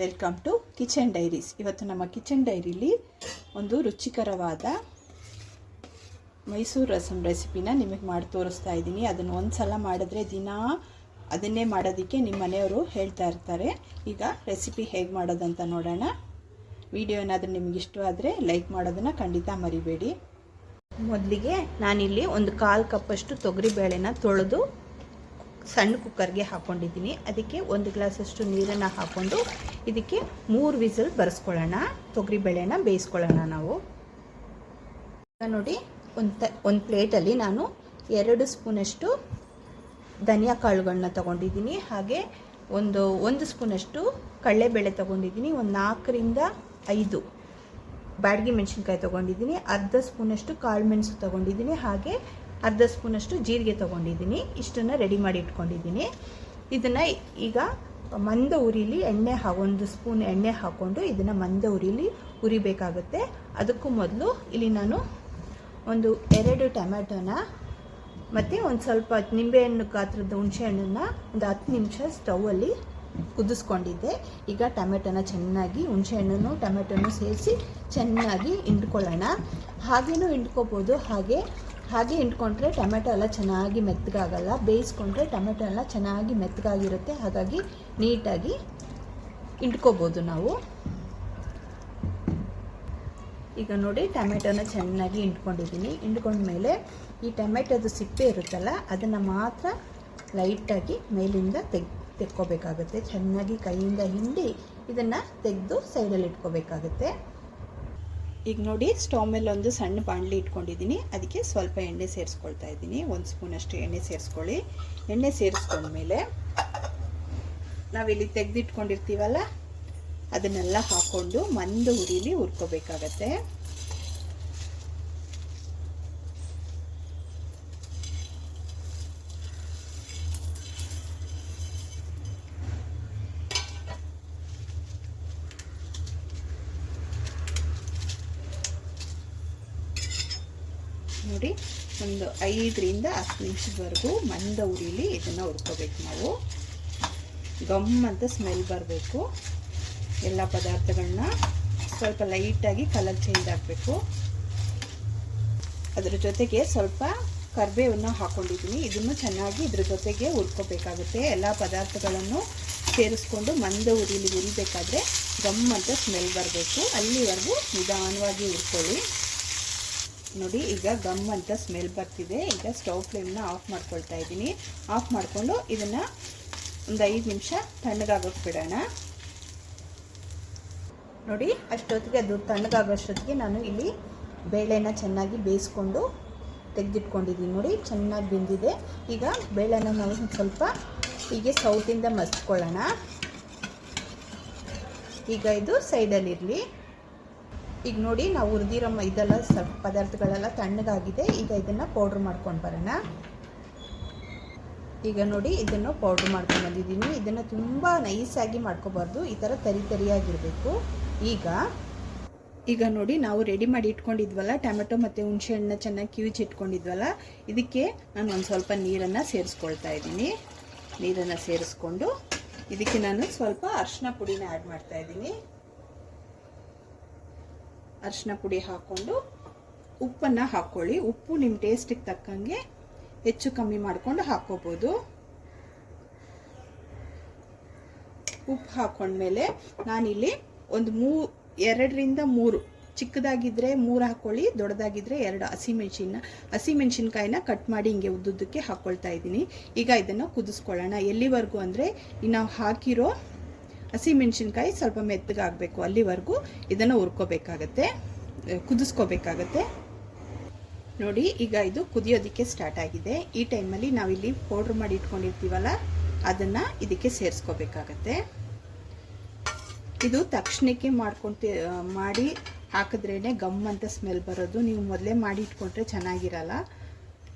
Welcome to kitchen diaries. ಇವತ್ತು ನಮ್ಮ kitchen ಡೈರಿಲಿ ಒಂದು ರುಚಿಕರವಾದ ಮೈಸೂರು ರಸಂ ರೆಸಿಪಿನ ನಿಮಗೆ ಮಾಡಿ ತೋರಿಸ್ತಾ ಇದ್ದೀನಿ. ಅದನ್ನು ಒಂದು ಸಲ ಮಾಡಿದ್ರೆ ದಿನ ಅದನ್ನೇ ಮಾಡೋದಕ್ಕೆ ನಿಮ್ಮ ಮನೆಯವರು ಹೇಳ್ತಾ ಇರ್ತಾರೆ. ಈಗ ರೆಸಿಪಿ ಹೇಗೆ ಮಾಡೋದಂತ ನೋಡೋಣ. ವಿಡಿಯೋ ಏನಾದರೂ ನಿಮಗೆ ಇಷ್ಟವಾದರೆ ಲೈಕ್ ಮಾಡೋದನ್ನು ಖಂಡಿತ ಮರಿಬೇಡಿ. ಮೊದಲಿಗೆ ನಾನಿಲ್ಲಿ ಒಂದು 1/4 ಕಪ್ಪಷ್ಟು ತೊಗರಿಬೇಳೆನ ತೊಳೆದು ಸಣ್ಣ ಕುಕ್ಕರ್ಗೆ ಹಾಕ್ಕೊಂಡಿದ್ದೀನಿ. ಅದಕ್ಕೆ 1 ಗ್ಲಾಸಷ್ಟು ನೀರನ್ನು ಹಾಕ್ಕೊಂಡು ಇದಕ್ಕೆ 3 ವಿಸಿಲ್ ಬರೆಸ್ಕೊಳ್ಳೋಣ. ತೊಗರಿಬೇಳೆನ ಬೇಯಿಸ್ಕೊಳ್ಳೋಣ ನಾವು. ನೋಡಿ, ಒಂದು ಪ್ಲೇಟಲ್ಲಿ ನಾನು 2 ಸ್ಪೂನಷ್ಟು ಧನಿಯಾ ಕಾಳುಗಳನ್ನ ತೊಗೊಂಡಿದ್ದೀನಿ. ಹಾಗೆ ಒಂದು ಸ್ಪೂನಷ್ಟು ಕಡಲೆಬೇಳೆ ತೊಗೊಂಡಿದ್ದೀನಿ. ಒಂದು 4 ರಿಂದ 5 ಬ್ಯಾಡಗಿ ಮೆಣಸಿನ್ಕಾಯಿ ತೊಗೊಂಡಿದ್ದೀನಿ. ಅರ್ಧ ಸ್ಪೂನಷ್ಟು ಕಾಳು ಮೆಣಸು ತೊಗೊಂಡಿದ್ದೀನಿ. ಹಾಗೆ ಅರ್ಧ ಸ್ಪೂನಷ್ಟು ಜೀರಿಗೆ ತೊಗೊಂಡಿದ್ದೀನಿ. ಇಷ್ಟನ್ನು ರೆಡಿ ಮಾಡಿ ಇಟ್ಕೊಂಡಿದ್ದೀನಿ. ಇದನ್ನು ಈಗ ಮಂದ ಉರಿಲಿ 1 ಸ್ಪೂನ್ ಎಣ್ಣೆ ಹಾಕ್ಕೊಂಡು ಇದನ್ನು ಮಂದ ಉರಿಲಿ ಉರಿಬೇಕಾಗುತ್ತೆ. ಅದಕ್ಕೂ ಮೊದಲು ಇಲ್ಲಿ ನಾನು 2 ಟೊಮ್ಯಾಟೋನ ಮತ್ತು ಒಂದು ಸ್ವಲ್ಪ ನಿಂಬೆಹಣ್ಣು ಗಾತ್ರದ ಹುಣಸೆಹಣ್ಣನ್ನು ಒಂದು 10 ನಿಮಿಷ ಸ್ಟೌವಲ್ಲಿ ಕುದಿಸ್ಕೊಂಡಿದ್ದೆ. ಈಗ ಟೊಮೆಟೊನ ಚೆನ್ನಾಗಿ ಹುಣಸೆಹಣ್ಣನ್ನು ಟೊಮೆಟೊನು ಸೇರಿಸಿ ಚೆನ್ನಾಗಿ ಹಿಂಡ್ಕೊಳ್ಳೋಣ. ಹಾಗೇನೂ ಹಿಂಡ್ಕೋಬೋದು. ಹಾಗೆ ಹಿಂಡ್ಕೊಂಡ್ರೆ ಟೊಮೆಟೊ ಎಲ್ಲ ಚೆನ್ನಾಗಿ ಮೆತ್ತಗಾಗಲ್ಲ. ಬೇಯಿಸ್ಕೊಂಡ್ರೆ ಟೊಮೆಟೊ ಎಲ್ಲ ಚೆನ್ನಾಗಿ ಮೆತ್ತಗಾಗಿರುತ್ತೆ. ಹಾಗಾಗಿ ನೀಟಾಗಿ ಹಿಂಡ್ಕೋಬೋದು ನಾವು. ಈಗ ನೋಡಿ, ಟೊಮೆಟೊನ ಚೆನ್ನಾಗಿ ಹಿಂಡ್ಕೊಂಡಿದ್ದೀನಿ. ಹಿಂಡ್ಕೊಂಡ್ಮೇಲೆ ಈ ಟೊಮೆಟೊದು ಸಿಪ್ಪೆ ಇರುತ್ತಲ್ಲ, ಅದನ್ನು ಮಾತ್ರ ಲೈಟಾಗಿ ಮೇಲಿಂದ ತೆಕ್ಕೋಬೇಕಾಗುತ್ತೆ. ಚೆನ್ನಾಗಿ ಕೈಯಿಂದ ಹಿಂಡಿ ಇದನ್ನು ತೆಗೆದು ಸೈಡಲ್ಲಿ ಇಟ್ಕೋಬೇಕಾಗುತ್ತೆ. ಈಗ ನೋಡಿ, ಸ್ಟವ್ ಮೇಲೆ ಒಂದು ಸಣ್ಣ ಬಾಣಲಿ ಇಟ್ಕೊಂಡಿದ್ದೀನಿ. ಅದಕ್ಕೆ ಸ್ವಲ್ಪ ಎಣ್ಣೆ ಸೇರಿಸ್ಕೊಳ್ತಾ ಇದ್ದೀನಿ. 1 ಸ್ಪೂನಷ್ಟು ಎಣ್ಣೆ ಸೇರಿಸ್ಕೊಳ್ಳಿ. ಎಣ್ಣೆ ಸೇರಿಸ್ಕೊಂಡ್ಮೇಲೆ ನಾವಿಲ್ಲಿ ತೆಗೆದಿಟ್ಕೊಂಡಿರ್ತೀವಲ್ಲ, ಅದನ್ನೆಲ್ಲ ಹಾಕ್ಕೊಂಡು ಮಂದ ಉರಿಲಿ ಹುರ್ಕೋಬೇಕಾಗತ್ತೆ. ನೋಡಿ, ಒಂದು 5 ರಿಂದ 10 ನಿಮಿಷದವರೆಗೂ ಮಂದ ಉರಿಲಿ ಇದನ್ನು ಹುರ್ಕೋಬೇಕು ನಾವು. ಗಮ್ ಅಂತ ಸ್ಮೆಲ್ ಬರಬೇಕು. ಎಲ್ಲ ಪದಾರ್ಥಗಳನ್ನ ಸ್ವಲ್ಪ ಲೈಟಾಗಿ ಕಲರ್ ಚೇಂಜ್ ಆಗಬೇಕು. ಅದರ ಜೊತೆಗೆ ಸ್ವಲ್ಪ ಕರಿಬೇವನ್ನು ಹಾಕ್ಕೊಂಡಿದ್ದೀನಿ. ಇದನ್ನು ಚೆನ್ನಾಗಿ ಇದ್ರ ಜೊತೆಗೆ ಹುರ್ಕೋಬೇಕಾಗುತ್ತೆ. ಎಲ್ಲ ಪದಾರ್ಥಗಳನ್ನು ಸೇರಿಸ್ಕೊಂಡು ಮಂದ ಉರಿಲಿ ಹುರಿಬೇಕಾದ್ರೆ ಗಮ್ ಅಂತ ಸ್ಮೆಲ್ ಬರಬೇಕು. ಅಲ್ಲಿವರೆಗೂ ನಿಧಾನವಾಗಿ ಹುರ್ಕೊಳ್ಳಿ. ನೋಡಿ, ಈಗ ಗಮ್ ಅಂತ ಸ್ಮೆಲ್ ಬರ್ತಿದೆ. ಈಗ ಸ್ಟವ್ ಫ್ಲೇಮ್ನ ಆಫ್ ಮಾಡ್ಕೊಳ್ತಾ ಇದ್ದೀನಿ. ಆಫ್ ಮಾಡಿಕೊಂಡು ಇದನ್ನು ಒಂದು 5 ನಿಮಿಷ ತಣ್ಣಗಾಗೋಕ್ಕೆ ಬಿಡೋಣ. ನೋಡಿ, ಅಷ್ಟೊತ್ತಿಗೆ ಅದು ತಣ್ಣಗಾಗೋಷ್ಟೊತ್ತಿಗೆ ನಾನು ಇಲ್ಲಿ ಬೇಳೆನ ಚೆನ್ನಾಗಿ ಬೇಯಿಸ್ಕೊಂಡು ತೆಗೆದಿಟ್ಕೊಂಡಿದ್ದೀನಿ. ನೋಡಿ, ಚೆನ್ನಾಗಿ ಬೆಂದಿದೆ. ಈಗ ಬೇಳೆನ ನಾವು ಸ್ವಲ್ಪ ಹೀಗೆ ಸೌಟಿಂದ ಮಸ್ಕೊಳ್ಳೋಣ. ಈಗ ಇದು ಸೈಡಲ್ಲಿರಲಿ. ಈಗ ನೋಡಿ, ನಾವು ಹುರಿದಿರೋ ಇದೆಲ್ಲ ಸ್ವಲ್ಪ ಪದಾರ್ಥಗಳೆಲ್ಲ ತಣ್ಣಗಾಗಿದೆ. ಈಗ ಇದನ್ನು ಪೌಡ್ರ್ ಮಾಡ್ಕೊಂಡು ಬರೋಣ. ಈಗ ನೋಡಿ, ಇದನ್ನು ಪೌಡ್ರ್ ಮಾಡ್ಕೊಂಡು ಬಂದಿದ್ದೀನಿ. ಇದನ್ನು ತುಂಬ ನೈಸಾಗಿ ಮಾಡ್ಕೋಬಾರ್ದು. ಈ ಥರ ತರಿಯಾಗಿರಬೇಕು. ಈಗ ನೋಡಿ, ನಾವು ರೆಡಿ ಮಾಡಿ ಇಟ್ಕೊಂಡಿದ್ವಲ್ಲ ಟೊಮೆಟೊ ಮತ್ತು ಹುಣಸೆಹಣ್ಣನ್ನ ಚೆನ್ನಾಗಿ ಕಿವಿಚಿ ಇಟ್ಕೊಂಡಿದ್ವಲ್ಲ, ಇದಕ್ಕೆ ನಾನು ಒಂದು ಸ್ವಲ್ಪ ನೀರನ್ನು ಸೇರಿಸ್ಕೊಳ್ತಾ ಇದ್ದೀನಿ. ನೀರನ್ನು ಸೇರಿಸ್ಕೊಂಡು ಇದಕ್ಕೆ ನಾನು ಸ್ವಲ್ಪ ಅರಿಶಿನ ಪುಡಿನ ಆ್ಯಡ್ ಮಾಡ್ತಾ ಇದ್ದೀನಿ. ಅರಿಶಿನ ಪುಡಿ ಹಾಕ್ಕೊಂಡು ಉಪ್ಪನ್ನು ಹಾಕ್ಕೊಳ್ಳಿ. ಉಪ್ಪು ನಿಮ್ಮ ಟೇಸ್ಟಿಗೆ ತಕ್ಕಂಗೆ ಹೆಚ್ಚು ಕಮ್ಮಿ ಮಾಡಿಕೊಂಡು ಹಾಕ್ಕೋಬೋದು. ಉಪ್ಪು ಹಾಕ್ಕೊಂಡ್ಮೇಲೆ ನಾನಿಲ್ಲಿ ಒಂದು 2 ರಿಂದ 3 ಚಿಕ್ಕದಾಗಿದ್ದರೆ 3 ಹಾಕ್ಕೊಳ್ಳಿ, ದೊಡ್ಡದಾಗಿದ್ದರೆ 2 ಹಸಿಮೆಣಸಿನ್ಕಾಯಿನ ಕಟ್ ಮಾಡಿ ಹಿಂಗೆ ಉದ್ದುದ್ದಕ್ಕೆ ಹಾಕ್ಕೊಳ್ತಾ ಇದ್ದೀನಿ. ಈಗ ಇದನ್ನು ಕುದಿಸ್ಕೊಳ್ಳೋಣ. ಎಲ್ಲಿವರೆಗೂ ಅಂದರೆ ನಾವು ಹಾಕಿರೋ ಹಸಿಮೆಣಸಿನ್ಕಾಯಿ ಸ್ವಲ್ಪ ಮೆತ್ತಗಾಗಬೇಕು. ಅಲ್ಲಿವರೆಗೂ ಇದನ್ನು ಕುದಿಸ್ಕೋಬೇಕಾಗತ್ತೆ. ನೋಡಿ, ಈಗ ಇದು ಕುದಿಯೋದಕ್ಕೆ ಸ್ಟಾರ್ಟ್ ಆಗಿದೆ. ಈ ಟೈಮಲ್ಲಿ ನಾವಿಲ್ಲಿ ಪೌಡ್ರ್ ಮಾಡಿ ಇಟ್ಕೊಂಡಿರ್ತೀವಲ್ಲ, ಅದನ್ನು ಇದಕ್ಕೆ ಸೇರಿಸ್ಕೋಬೇಕಾಗತ್ತೆ. ಇದು ತಕ್ಷಣಕ್ಕೆ ಮಾಡಿ ಹಾಕಿದ್ರೇ ಗಮ್ ಅಂತ ಸ್ಮೆಲ್ ಬರೋದು. ನೀವು ಮೊದಲೇ ಮಾಡಿ ಇಟ್ಕೊಂಡ್ರೆ ಚೆನ್ನಾಗಿರಲ್ಲ.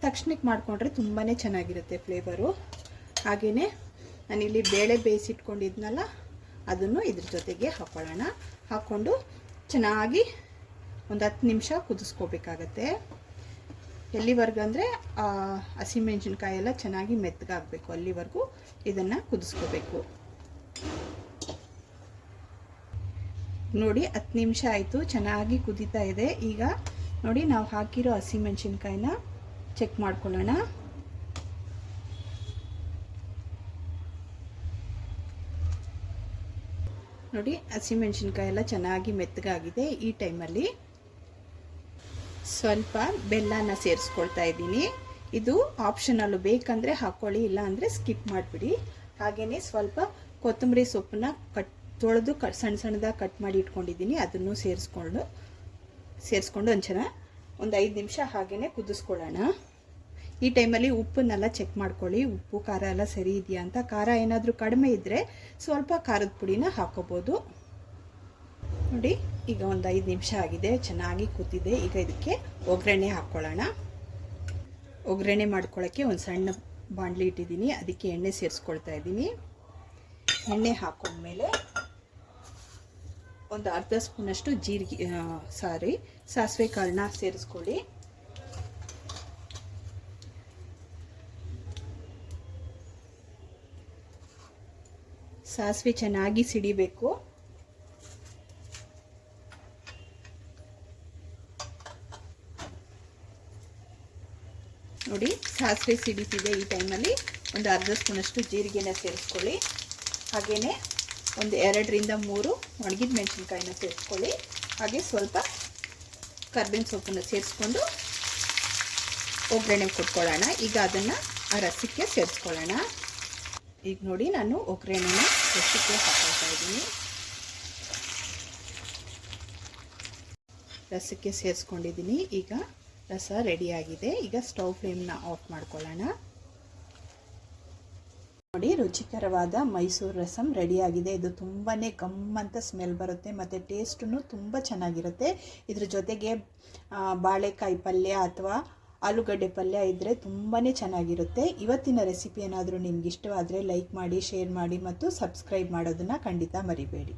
ತಕ್ಷಣಕ್ಕೆ ಮಾಡಿಕೊಂಡ್ರೆ ತುಂಬಾ ಚೆನ್ನಾಗಿರುತ್ತೆ ಫ್ಲೇವರು. ಹಾಗೆಯೇ ನಾನಿಲ್ಲಿ ಬೇಳೆ ಬೇಯಿಸಿಟ್ಕೊಂಡಿದ್ನಲ್ಲ, ಅದನ್ನು ಇದ್ರ ಜೊತೆಗೆ ಹಾಕ್ಕೊಳ್ಳೋಣ. ಹಾಕ್ಕೊಂಡು ಚೆನ್ನಾಗಿ ಒಂದು 10 ನಿಮಿಷ ಕುದಿಸ್ಕೋಬೇಕಾಗತ್ತೆ. ಎಲ್ಲಿವರೆಗೂ ಅಂದರೆ ಹಸಿಮೆಣಸಿನ್ಕಾಯಿ ಎಲ್ಲ ಚೆನ್ನಾಗಿ ಮೆತ್ತಗಾಗಬೇಕು. ಅಲ್ಲಿವರೆಗೂ ಇದನ್ನು ಕುದಿಸ್ಕೋಬೇಕು. ನೋಡಿ 10 ನಿಮಿಷ ಆಯಿತು, ಚೆನ್ನಾಗಿ ಕುದೀತಾ ಇದೆ. ಈಗ ನೋಡಿ ನಾವು ಹಾಕಿರೋ ಹಸಿಮೆಣಸಿನ್ಕಾಯಿನ ಚೆಕ್ ಮಾಡ್ಕೊಳ್ಳೋಣ. ನೋಡಿ ಹಸಿಮೆಣಸಿನ್ಕಾಯಿ ಎಲ್ಲ ಚೆನ್ನಾಗಿ ಮೆತ್ತಗಾಗಿದೆ. ಈ ಟೈಮಲ್ಲಿ ಸ್ವಲ್ಪ ಬೆಲ್ಲನ ಸೇರಿಸ್ಕೊಳ್ತಾ ಇದ್ದೀನಿ. ಇದು ಆಪ್ಷನಲ್ಲು, ಬೇಕಂದರೆ ಹಾಕ್ಕೊಳ್ಳಿ, ಇಲ್ಲ ಅಂದರೆ ಸ್ಕಿಪ್ ಮಾಡಿಬಿಡಿ. ಹಾಗೆಯೇ ಸ್ವಲ್ಪ ಕೊತ್ತಂಬರಿ ಸೊಪ್ಪನ್ನ ತೊಳೆದು ಸಣ್ಣ ಸಣ್ಣದಾಗಿ ಕಟ್ ಮಾಡಿ ಇಟ್ಕೊಂಡಿದ್ದೀನಿ, ಅದನ್ನು ಸೇರಿಸ್ಕೊಂಡು ಒಂದು 5 ನಿಮಿಷ ಹಾಗೆಯೇ ಕುದಿಸ್ಕೊಳ್ಳೋಣ. ಈ ಟೈಮಲ್ಲಿ ಉಪ್ಪನ್ನೆಲ್ಲ ಚೆಕ್ ಮಾಡ್ಕೊಳ್ಳಿ, ಉಪ್ಪು ಖಾರ ಎಲ್ಲ ಸರಿ ಇದೆಯಾ ಅಂತ. ಖಾರ ಏನಾದರೂ ಕಡಿಮೆ ಇದ್ದರೆ ಸ್ವಲ್ಪ ಖಾರದ ಪುಡಿನ ಹಾಕೋಬೋದು. ನೋಡಿ ಈಗ ಒಂದು 5 ನಿಮಿಷ ಆಗಿದೆ, ಚೆನ್ನಾಗಿ ಕುದ್ದಿದೆ. ಈಗ ಇದಕ್ಕೆ ಒಗ್ಗರಣೆ ಹಾಕ್ಕೊಳ್ಳೋಣ. ಒಗ್ಗರಣೆ ಮಾಡ್ಕೊಳ್ಳೋಕ್ಕೆ ಒಂದು ಸಣ್ಣ ಬಾಣಲಿ ಇಟ್ಟಿದ್ದೀನಿ, ಅದಕ್ಕೆ ಎಣ್ಣೆ ಸೇರಿಸ್ಕೊಳ್ತಾ ಇದ್ದೀನಿ. ಎಣ್ಣೆ ಹಾಕೊಂಡ್ಮೇಲೆ ಒಂದು ಅರ್ಧ ಸ್ಪೂನಷ್ಟು ಸಾಸಿವೆ ಕಾಳನ್ನ ಸೇರಿಸ್ಕೊಳ್ಳಿ. ಸಾಸಿವೆ ಚೆನ್ನಾಗಿ ಸಿಡಿಬೇಕು. ನೋಡಿ ಸಾಸಿವೆ ಸಿಡಿತಿದೆ. ಈ ಟೈಮಲ್ಲಿ ಒಂದು ಅರ್ಧ ಸ್ಪೂನಷ್ಟು ಜೀರಿಗೆನ ಸೇರಿಸ್ಕೊಳ್ಳಿ. ಹಾಗೆಯೇ ಒಂದು 2ರಿಂದ 3 ಒಣಗಿದ ಮೆಣಸಿನ್ಕಾಯಿನ ಸೇರಿಸ್ಕೊಳ್ಳಿ. ಹಾಗೆ ಸ್ವಲ್ಪ ಕರ್ಬೇವಿನ ಸೊಪ್ಪನ್ನು ಸೇರಿಸ್ಕೊಂಡು ಒಗ್ಗರಣೆ ಕೊಟ್ಕೊಳ್ಳೋಣ. ಈಗ ಅದನ್ನು ಆ ರಸಕ್ಕೆ ಸೇರಿಸ್ಕೊಳ್ಳೋಣ. ಈಗ ನೋಡಿ ನಾನು ಒಗ್ಗರಣೆನ ರಸಕ್ಕೆ ಹಾಕೊಳ್ತಾ ಇದ್ದೀನಿ. ರಸಕ್ಕೆ ಸೇರಿಸ್ಕೊಂಡಿದ್ದೀನಿ. ಈಗ ರಸ ರೆಡಿಯಾಗಿದೆ. ಈಗ ಸ್ಟವ್ ಫ್ಲೇಮ್ನ ಆಫ್ ಮಾಡ್ಕೊಳ್ಳೋಣ. ನೋಡಿ ರುಚಿಕರವಾದ ಮೈಸೂರು ರಸಂ ರೆಡಿಯಾಗಿದೆ. ಇದು ತುಂಬಾ ಗಮ್ಮಂತ ಸ್ಮೆಲ್ ಬರುತ್ತೆ ಮತ್ತು ಟೇಸ್ಟೂ ತುಂಬ ಚೆನ್ನಾಗಿರುತ್ತೆ. ಇದ್ರ ಜೊತೆಗೆ ಬಾಳೆಕಾಯಿ ಪಲ್ಯ ಅಥವಾ ಆಲೂಗಡ್ಡೆ ಪಲ್ಯ ಇದ್ದರೆ ತುಂಬಾ ಚೆನ್ನಾಗಿರುತ್ತೆ. ಇವತ್ತಿನ ರೆಸಿಪಿ ಏನಾದರೂ ನಿಮ್ಗೆ ಇಷ್ಟವಾದರೆ ಲೈಕ್ ಮಾಡಿ, ಶೇರ್ ಮಾಡಿ ಮತ್ತು ಸಬ್ಸ್ಕ್ರೈಬ್ ಮಾಡೋದನ್ನು ಖಂಡಿತ ಮರಿಬೇಡಿ.